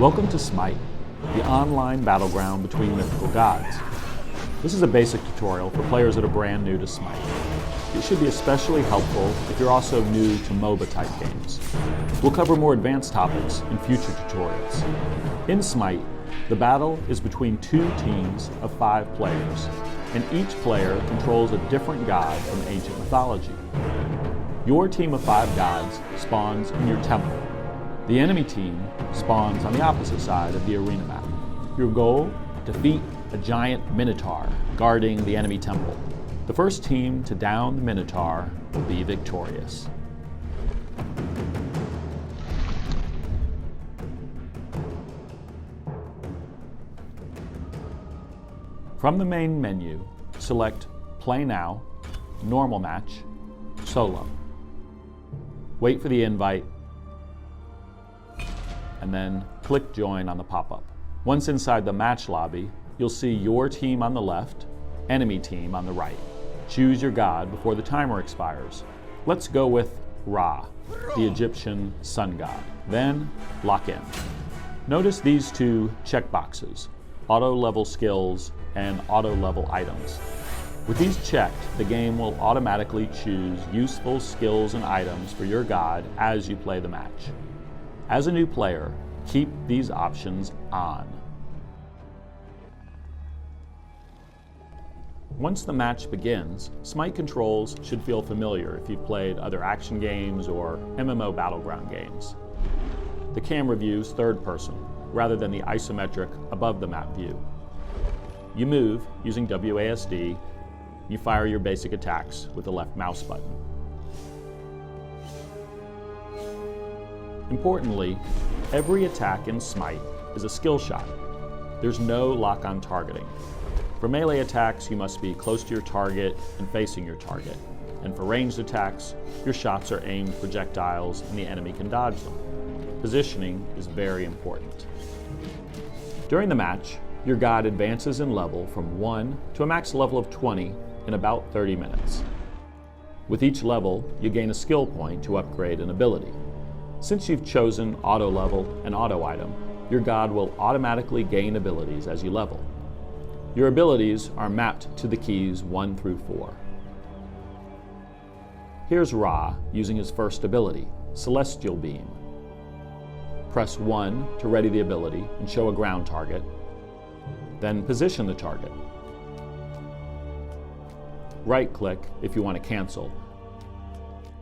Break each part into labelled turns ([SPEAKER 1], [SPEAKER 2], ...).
[SPEAKER 1] Welcome to SMITE, the online battleground between mythical gods. This is a basic tutorial for players that are brand new to SMITE. It should be especially helpful if you're also new to MOBA-type games. We'll cover more advanced topics in future tutorials. In SMITE, the battle is between two teams of 5 players, and each player controls a different god from ancient mythology. Your team of 5 gods spawns in your temple. The enemy team spawns on the opposite side of the arena map. Your goal? Defeat a giant minotaur guarding the enemy temple. The first team to down the minotaur will be victorious. From the main menu, select Play Now, Normal Match, Solo. Wait for the invite, and then click Join on the pop-up. Once inside the match lobby, you'll see your team on the left, enemy team on the right. Choose your god before the timer expires. Let's go with Ra, the Egyptian sun god. Then lock in. Notice these two checkboxes, auto level skills and auto level items. With these checked, the game will automatically choose useful skills and items for your god as you play the match. As a new player, keep these options on. Once the match begins, SMITE controls should feel familiar if you've played other action games or MMO Battleground games. The camera views third person, rather than the isometric above the map view. You move using WASD, you fire your basic attacks with the left mouse button. Importantly, every attack in SMITE is a skill shot. There's no lock-on targeting. For melee attacks, you must be close to your target and facing your target. And for ranged attacks, your shots are aimed projectiles and the enemy can dodge them. Positioning is very important. During the match, your god advances in level from 1 to a max level of 20 in about 30 minutes. With each level, you gain a skill point to upgrade an ability. Since you've chosen auto level and auto item, your god will automatically gain abilities as you level. Your abilities are mapped to the keys 1 through 4. Here's Ra using his first ability, Celestial Beam. Press 1 to ready the ability and show a ground target, then position the target. Right-click if you want to cancel.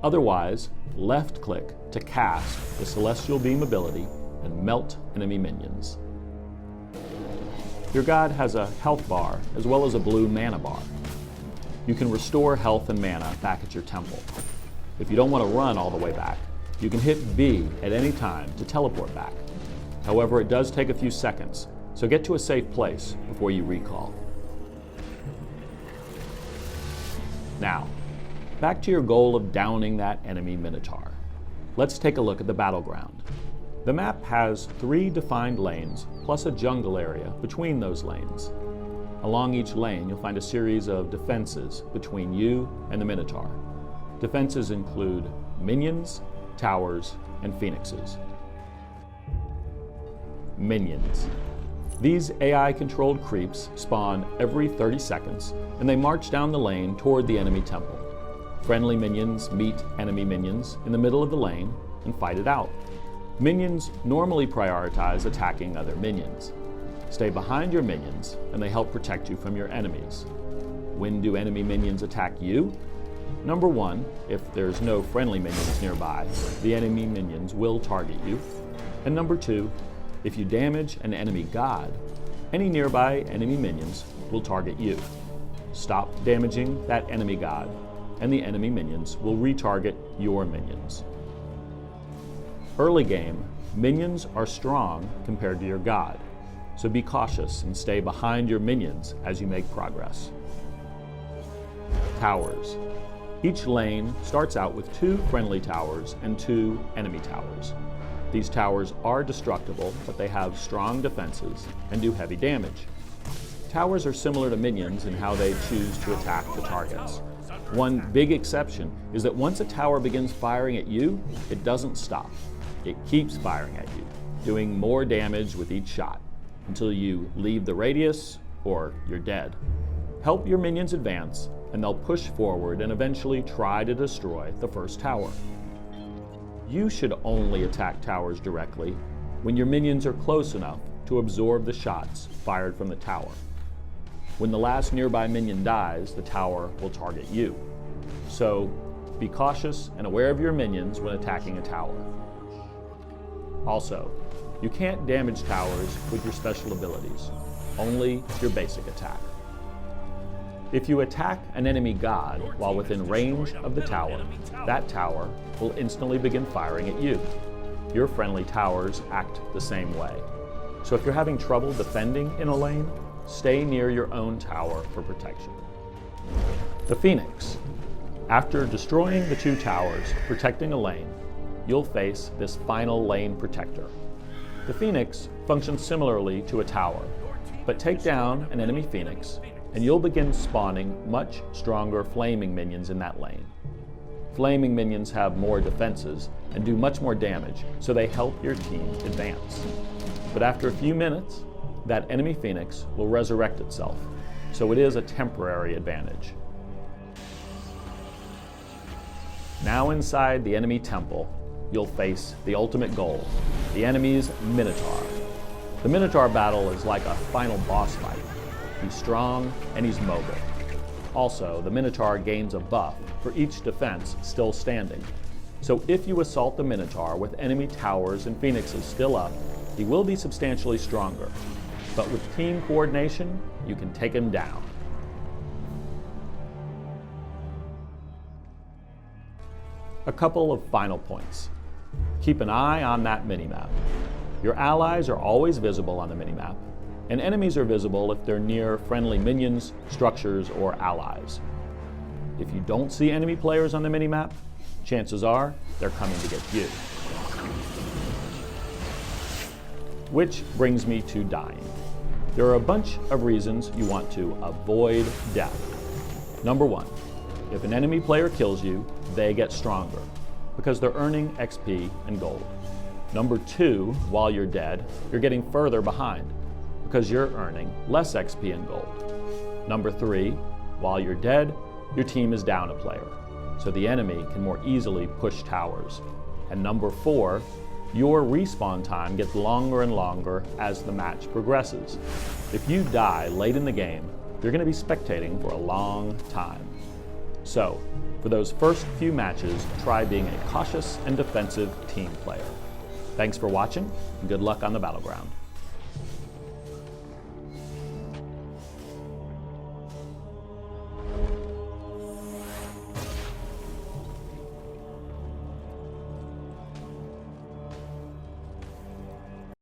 [SPEAKER 1] Otherwise, left-click to cast the Celestial Beam ability and melt enemy minions. Your god has a health bar as well as a blue mana bar. You can restore health and mana back at your temple. If you don't want to run all the way back, you can hit B at any time to teleport back. However, it does take a few seconds, so get to a safe place before you recall. Now, back to your goal of downing that enemy minotaur. Let's take a look at the battleground. The map has 3 defined lanes, plus a jungle area between those lanes. Along each lane, you'll find a series of defenses between you and the minotaur. Defenses include minions, towers, and phoenixes. Minions. These AI-controlled creeps spawn every 30 seconds, and they march down the lane toward the enemy temple. Friendly minions meet enemy minions in the middle of the lane and fight it out. Minions normally prioritize attacking other minions. Stay behind your minions, and they help protect you from your enemies. When do enemy minions attack you? Number 1, if there's no friendly minions nearby, the enemy minions will target you. And number 2, if you damage an enemy god, any nearby enemy minions will target you. Stop damaging that enemy god, and the enemy minions will retarget your minions. Early game, minions are strong compared to your god, so be cautious and stay behind your minions as you make progress. Towers. Each lane starts out with 2 friendly towers and 2 enemy towers. These towers are destructible, but they have strong defenses and do heavy damage. Towers are similar to minions in how they choose to attack the targets. One big exception is that once a tower begins firing at you, it doesn't stop. It keeps firing at you. doing more damage with each shot until you leave the radius or you're dead. Help your minions advance, and they'll push forward and eventually try to destroy the first tower. You should only attack towers directly when your minions are close enough to absorb the shots fired from the tower. When the last nearby minion dies, the tower will target you. So be cautious and aware of your minions when attacking a tower. Also, you can't damage towers with your special abilities, only your basic attack. If you attack an enemy god while within range of the tower, that tower will instantly begin firing at you. Your friendly towers act the same way. So if you're having trouble defending in a lane, stay near your own tower for protection. The Phoenix. After destroying the 2 towers protecting a lane, you'll face this final lane protector. The Phoenix functions similarly to a tower, but take down an enemy Phoenix and you'll begin spawning much stronger flaming minions in that lane. Flaming minions have more defenses and do much more damage, so they help your team advance. But after a few minutes, that enemy Phoenix will resurrect itself, so it is a temporary advantage. Now inside the enemy temple, you'll face the ultimate goal, the enemy's Minotaur. The Minotaur battle is like a final boss fight. He's strong and he's mobile. Also, the Minotaur gains a buff for each defense still standing. So if you assault the Minotaur with enemy towers and Phoenixes still up, he will be substantially stronger. But with team coordination, you can take him down. A couple of final points. Keep an eye on that minimap. Your allies are always visible on the minimap, and enemies are visible if they're near friendly minions, structures, or allies. If you don't see enemy players on the minimap, chances are they're coming to get you. Which brings me to dying. There are a bunch of reasons you want to avoid death. Number 1, if an enemy player kills you, they get stronger because they're earning XP and gold. Number 2, while you're dead, you're getting further behind because you're earning less XP and gold. Number 3, while you're dead, your team is down a player, so the enemy can more easily push towers. And number 4, your respawn time gets longer and longer as the match progresses. If you die late in the game, you're going to be spectating for a long time. So, for those first few matches, try being a cautious and defensive team player. Thanks for watching, and good luck on the Battleground.